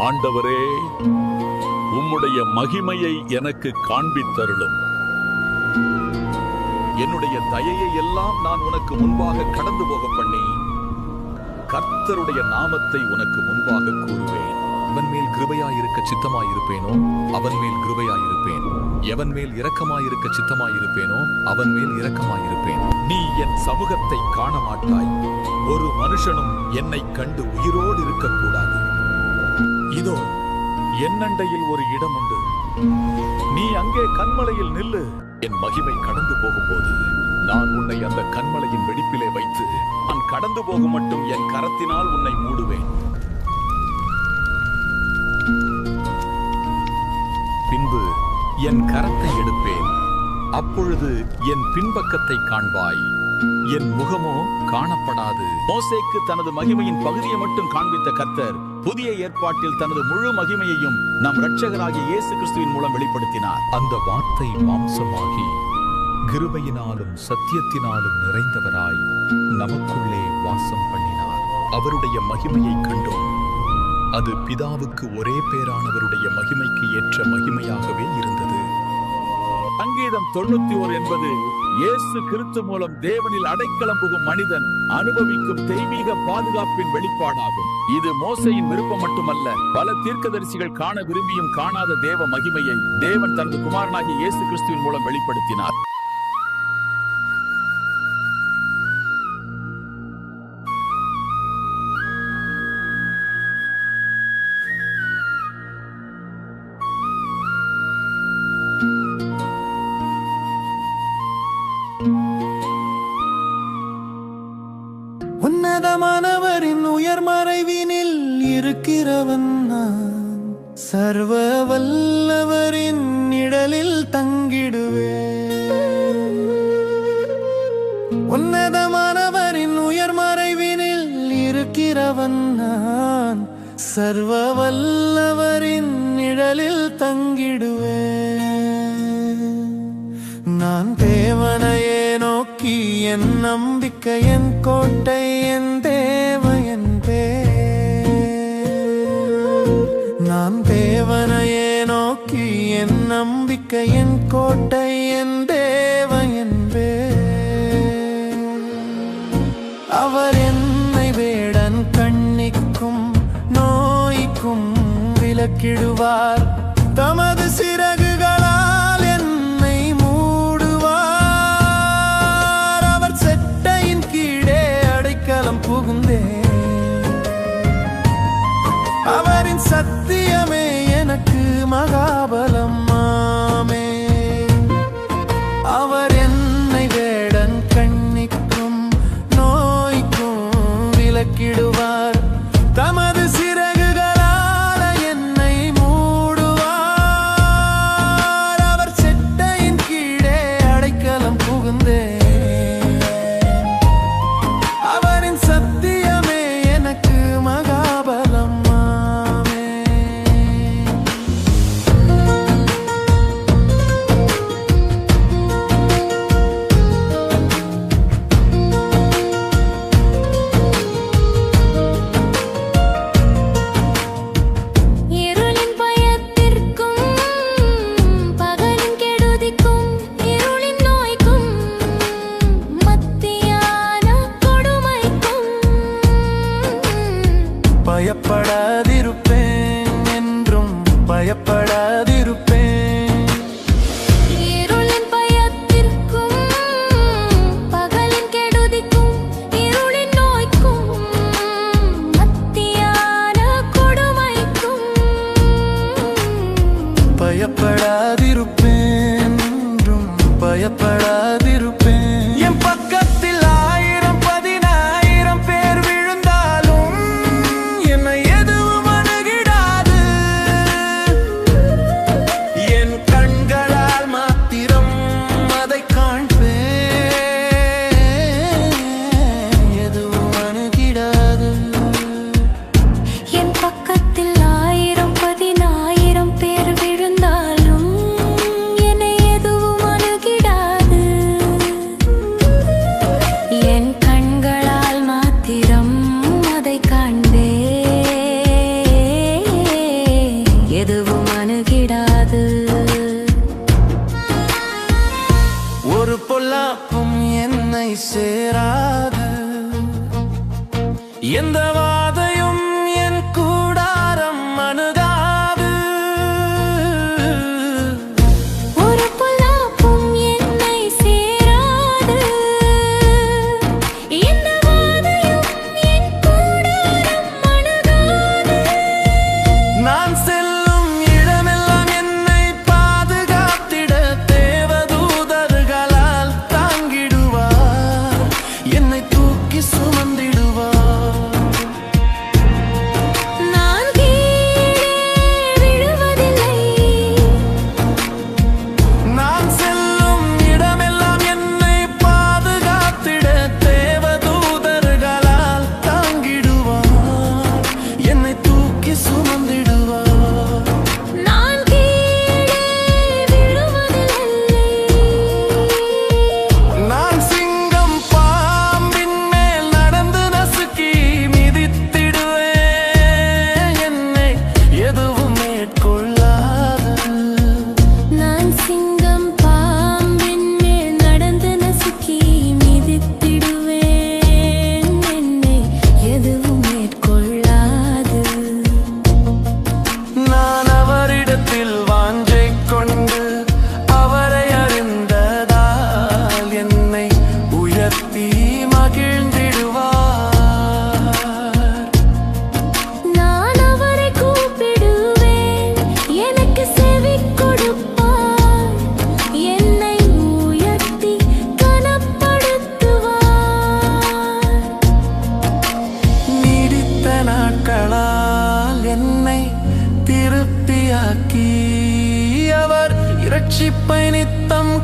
ஆண்டவரே, உம்முடைய மகிமையை எனக்கு காண்பித்தருளும். என்னுடைய தயையை எல்லாம் நான் உனக்கு முன்பாக கடந்து போக பண்ணி கர்த்தருடைய நாமத்தை உனக்கு முன்பாக கூறுவேன். அவன் மேல் கிருபையாயிருக்க சித்தமாயிருப்பேனோ அவன் மேல் கிருபையாயிருப்பேன். எவன் மேல் இரக்கமாயிருக்க சித்தமாயிருப்பேனோ அவன் மேல் இரக்கமாயிருப்பேன். நீ என் சமூகத்தை காண மாட்டாய். ஒரு மனுஷனும் என்னை கண்டு உயிரோடு இருக்கக்கூடாது. இதோ என்னண்டையில் ஒரு இடம் உண்டு. நீ அங்கே கன்மலையில் நில்லு. என் மகிமை கடந்து போகும்போது நான் உன்னை அந்த கன்மலையின் வெடிப்பிலே வைத்து நான் கடந்து போக மட்டும் என் கரத்தினால் உன்னை மூடுவேன். பின்பு என் கரத்தை எடுப்பேன். அப்பொழுது என் பின்பக்கத்தை காண்பாய். என் முகமோ காணப்படாது. மோசேக்கு தனது மகிமையின் பகுதியை மட்டும் காண்பித்த கர்த்தர் புதிய ஏற்பாட்டில் தனது முழு மகிமையையும் நம் இரட்சகராகிய இயேசு கிறிஸ்துவின் மூலம் வெளிப்படுத்தினார். அந்த வார்த்தை மாம்சமாகி கிருபையினாலும் சத்தியத்தினாலும் நிறைந்தவராய் நமக்குள்ளே வாசம் பண்ணினார். அவருடைய மகிமையை கண்டோம். அது பிதாவுக்கு ஒரே பேரானவருடைய மகிமைக்கு ஏற்ற மகிமையாகவே இருந்தது. சங்கீதம் 91 என்பது இயேசு கிறிஸ்து மூலம் தேவனில் அடைக்கலம் புகும் மனிதன் அனுபவிக்கும் தெய்வீக பாதுகாப்பின் வெளிப்பாடாகும். இது மோசேயின் விருப்பம் மட்டுமல்ல, பல தீர்க்கதரிசிகள் காண விரும்பியும் காணாத தேவ மகிமையை தேவன் தனது குமாரனாகிய இயேசு கிறிஸ்துவின் மூலம் வெளிப்படுத்தினார். உன்னதமானவரின் உயர் மறைவினில் இருக்கிறவன் நான். சர்வ வல்லவரின் நிழலில் தங்கிடுவேன். உன்னதமானவரின் உயர் மறைவினில் இருக்கிறவன் நான். சர்வ வல்லவரின் நிழலில் தங்கிடுவேன். நான் தேவனையே நோக்கி என் நம்பிக்கை என் கோட்டை என் தேவ என்பே. நான் தேவனையே நோக்கி என் நம்பிக்கை என் கோட்டை என் தேவ என்பே. அவர் என்னை வேடன் கண்ணிக்கும் நோய்க்கும் விலக்கிடுவார். தமது சிறகுகளால் என்னை மூடுவார். அவர் செட்டையின் கீழே அடைக்கலம் புகுந்தேன். அவரின் சத்தியமே எனக்கு மகாபலம் ஆமே. அவர் என்னை வேடன் கண்ணிக்கும் நோய்க்கும் விலக்கிடுவார். தமது சிறகுகளால் என்னை மூடுவார். அவர் செட்டையின் கீழே அடைக்கலம் புகுந்தேன். அவரின் சத்தியமே எனக்கு மகாபலம் ஆமே. இருளின் பயத்திற்கும் பகலின் கெடுதிக்கும் இருளின் நோய்க்கும் மத்தியான கொடுமைக்கும் பயப்படாதிருப்பேன் என்றும் பயப்படாதிருப்பேன். இருளின் பயத்திற்கும் பகலின் கெடுதிக்கும் இருளின் நோய்க்கும் மத்தியான கொடுமைக்கும் பயப்படாதிருப்பேன் என்றும் பயப்படாதிருப்பேன். என் பக்கத்தில் 1000 10,000 பேர் விழுந்தாலும் என்னை எதுவும் எந்த வாதையும் என் கூடாரம் அணுகாது. ஒரு பொல்லாப்பும் என்னை சேராது. எந்த வாதையும் என் கூடாரம் அணுகாது. நான் செல்லும் இடமெல்லாம் என்னை பாதுகாத்திட தேவதூதர்களால் தாங்கிடுவார், என்னை தூக்கி சுமந்திடுவார். நான் கீழே விழுவதில்லை. நான் செல்லும் இடமெல்லாம் என்னை பாதுகாத்திட தேவதூதர்களால் தாங்கிடுவார், என்னை தூக்கி சுமந்திடுவார். நான் கீழே விழுவதில்லை. நான் சிங்கம் பாம்பின் மேல் நடந்து நசுக்கி மிதித்திடுவேன், என்னை எதுவும் மேற்கொள்ளாது. நான் சிங்கம் பாம்பின் மேல் நடந்து நசுக்கி மிதித்திடுவேன், என்னை எதுவும் மேற்கொள்ளாது. நான் அவரிடத்தில் வாஞ்சை கொண்டு அவரை அறிந்ததால் என்னை உயர்த்தி மகிழ்ந்திடுவார். நான் அவரை கூப்பிடுவேன், எனக்கு செவி கொடுப்பார், என்னை உயர்த்தி கனப்படுத்துவார். நீடித்த நாட்களால் என்னை திருப்தியாக்கி அவர் இரட்சிப்பை நித்தம்